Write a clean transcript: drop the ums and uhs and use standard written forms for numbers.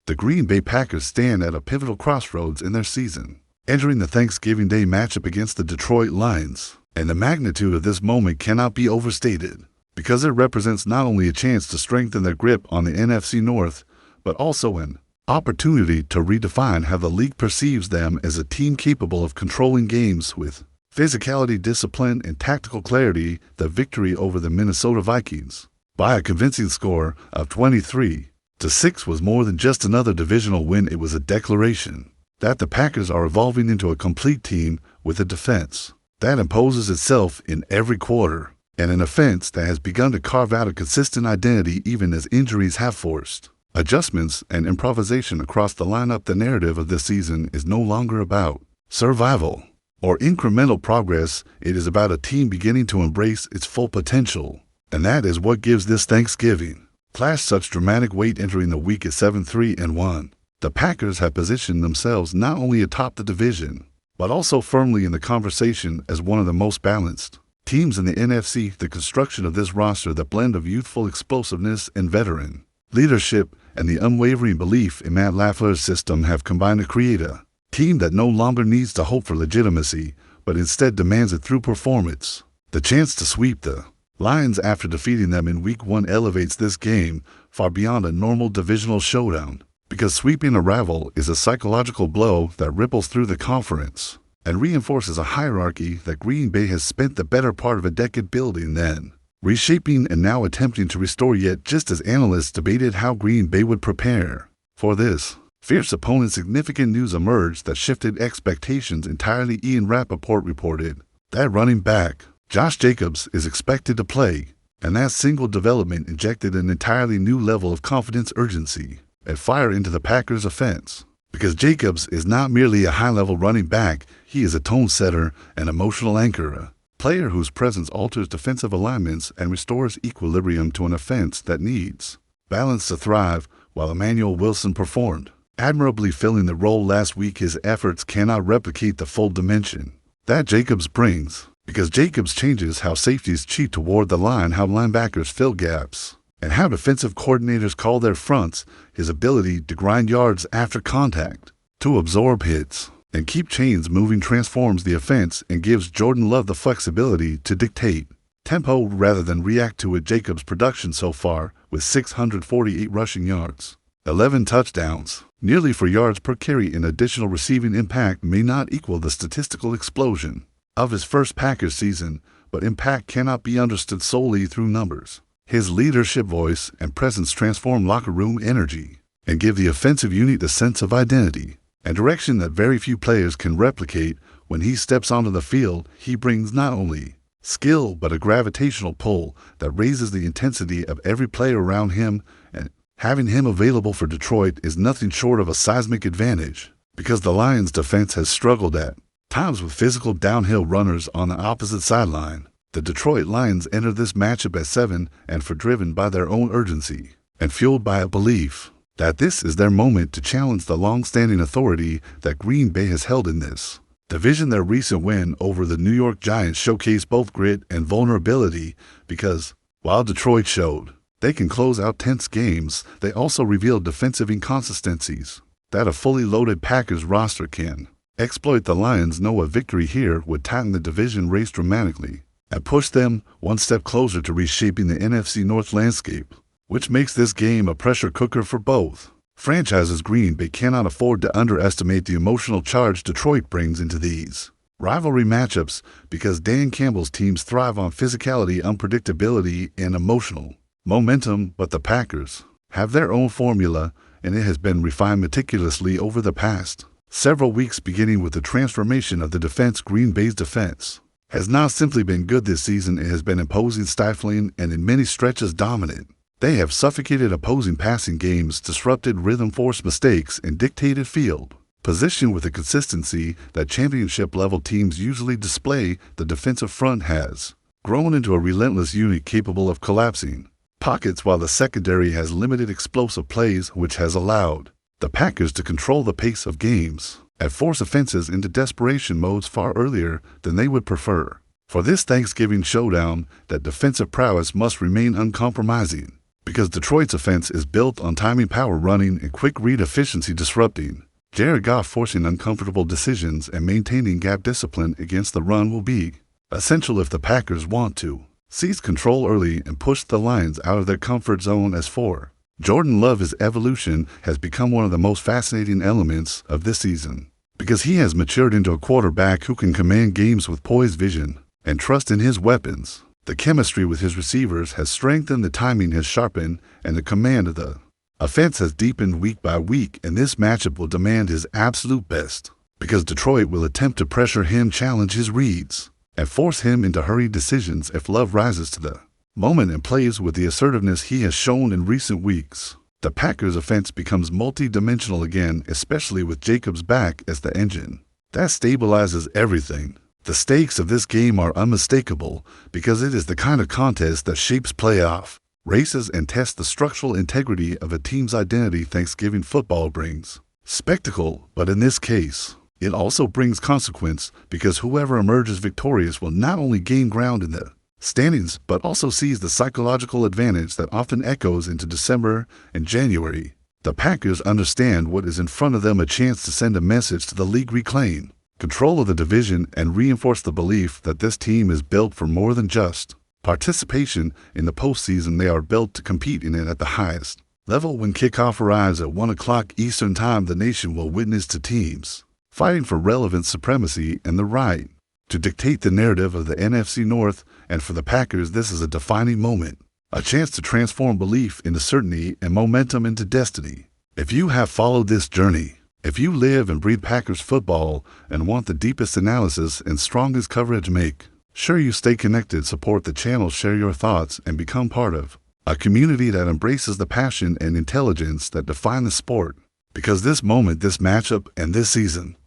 The Green Bay Packers stand at a pivotal crossroads in their season, entering the Thanksgiving Day matchup against the Detroit Lions. And the magnitude of this moment cannot be overstated, because it represents not only a chance to strengthen their grip on the NFC North, but also an opportunity to redefine how the league perceives them as a team capable of controlling games with physicality, discipline, and tactical clarity. The victory over the Minnesota Vikings by a convincing score of 23-6 was more than just another divisional win. It was a declaration that the Packers are evolving into a complete team with a defense that imposes itself in every quarter, and an offense that has begun to carve out a consistent identity even as injuries have forced adjustments and improvisation across the lineup. The narrative of this season is no longer about survival or incremental progress. It is about a team beginning to embrace its full potential, and that is what gives this Thanksgiving clash such dramatic weight. Entering the week at 7-3-1, the Packers have positioned themselves not only atop the division, but also firmly in the conversation as one of the most balanced teams in the NFC. The construction of this roster, the blend of youthful explosiveness and veteran leadership, and the unwavering belief in Matt LaFleur's system have combined to create a team that no longer needs to hope for legitimacy, but instead demands it through performance. The chance to sweep the Lions after defeating them in Week 1 elevates this game far beyond a normal divisional showdown, because sweeping a rival is a psychological blow that ripples through the conference and reinforces a hierarchy that Green Bay has spent the better part of a decade building, then reshaping, and now attempting to restore. Yet, just as analysts debated how Green Bay would prepare for this fierce opponent, significant news emerged that shifted expectations entirely. Ian Rappaport reported that running back Josh Jacobs is expected to play, and that single development injected an entirely new level of confidence, urgency, and fire into the Packers' offense. Because Jacobs is not merely a high-level running back, he is a tone setter, an emotional anchor, a player whose presence alters defensive alignments and restores equilibrium to an offense that needs balance to thrive. While Emmanuel Wilson performed admirably filling the role last week, his efforts cannot replicate the full dimension that Jacobs brings, because Jacobs changes how safeties cheat toward the line, how linebackers fill gaps, and how defensive coordinators call their fronts. His ability to grind yards after contact, to absorb hits, and keep chains moving transforms the offense and gives Jordan Love the flexibility to dictate tempo rather than react to it. Jacobs' production so far, with 648 rushing yards, 11 touchdowns, nearly 4 yards per carry in additional receiving impact, may not equal the statistical explosion of his first Packers season, but impact cannot be understood solely through numbers. His leadership, voice, and presence transform locker room energy and give the offensive unit a sense of identity and direction that very few players can replicate. When he steps onto the field, he brings not only skill but a gravitational pull that raises the intensity of every player around him, and having him available for Detroit is nothing short of a seismic advantage, because the Lions' defense has struggled at times with physical downhill runners on the opposite sideline. The Detroit Lions enter this matchup at 7-4, driven by their own urgency and fueled by a belief that this is their moment to challenge the long-standing authority that Green Bay has held in this division. Their recent win over the New York Giants showcased both grit and vulnerability, because while Detroit showed they can close out tense games, they also revealed defensive inconsistencies that a fully loaded Packers roster can exploit. The Lions know a victory here would tighten the division race dramatically and push them one step closer to reshaping the NFC North landscape, which makes this game a pressure cooker for both franchises. Green Bay cannot afford to underestimate the emotional charge Detroit brings into these rivalry matchups, because Dan Campbell's teams thrive on physicality, unpredictability, and emotional momentum. But the Packers have their own formula, and it has been refined meticulously over the past several weeks, beginning with the transformation of the defense. Green Bay's defense has not simply been good this season, it has been imposing, stifling, and in many stretches dominant. They have suffocated opposing passing games, disrupted rhythm, forced mistakes, and dictated field position with a consistency that championship-level teams usually display. The defensive front has grown into a relentless unit capable of collapsing pockets, while the secondary has limited explosive plays, which has allowed the Packers to control the pace of games and force offenses into desperation modes far earlier than they would prefer. For this Thanksgiving showdown, that defensive prowess must remain uncompromising, because Detroit's offense is built on timing, power running, and quick read efficiency disrupting. Jared Goff forcing uncomfortable decisions and maintaining gap discipline against the run will be essential if the Packers want to seize control early and push the Lions out of their comfort zone. As for Jordan Love's evolution has become one of the most fascinating elements of this season, because he has matured into a quarterback who can command games with poised vision and trust in his weapons. The chemistry with his receivers has strengthened, the timing has sharpened, and the command of the offense has deepened week by week, and this matchup will demand his absolute best, because Detroit will attempt to pressure him, challenge his reads, and force him into hurried decisions. If Love rises to the moment and plays with the assertiveness he has shown in recent weeks, the Packers' offense becomes multi-dimensional again, especially with Jacobs back as the engine that stabilizes everything. The stakes of this game are unmistakable because it is the kind of contest that shapes playoff races and tests the structural integrity of a team's identity. Thanksgiving football brings spectacle, but in this case, it also brings consequence, because whoever emerges victorious will not only gain ground in the standings but also seize the psychological advantage that often echoes into December and January. The Packers understand what is in front of them, a chance to send a message to the league, reclaim control of the division, and reinforce the belief that this team is built for more than just participation in the postseason. They are built to compete in it at the highest level. When kickoff arrives at 1 o'clock Eastern Time, the nation will witness two teams fighting for relevant supremacy and the right to dictate the narrative of the NFC North. And for the Packers, this is a defining moment, a chance to transform belief into certainty and momentum into destiny. If you have followed this journey, if you live and breathe Packers football and want the deepest analysis and strongest coverage, make sure you stay connected, support the channel, share your thoughts, and become part of a community that embraces the passion and intelligence that define the sport. Because this moment, this matchup, and this season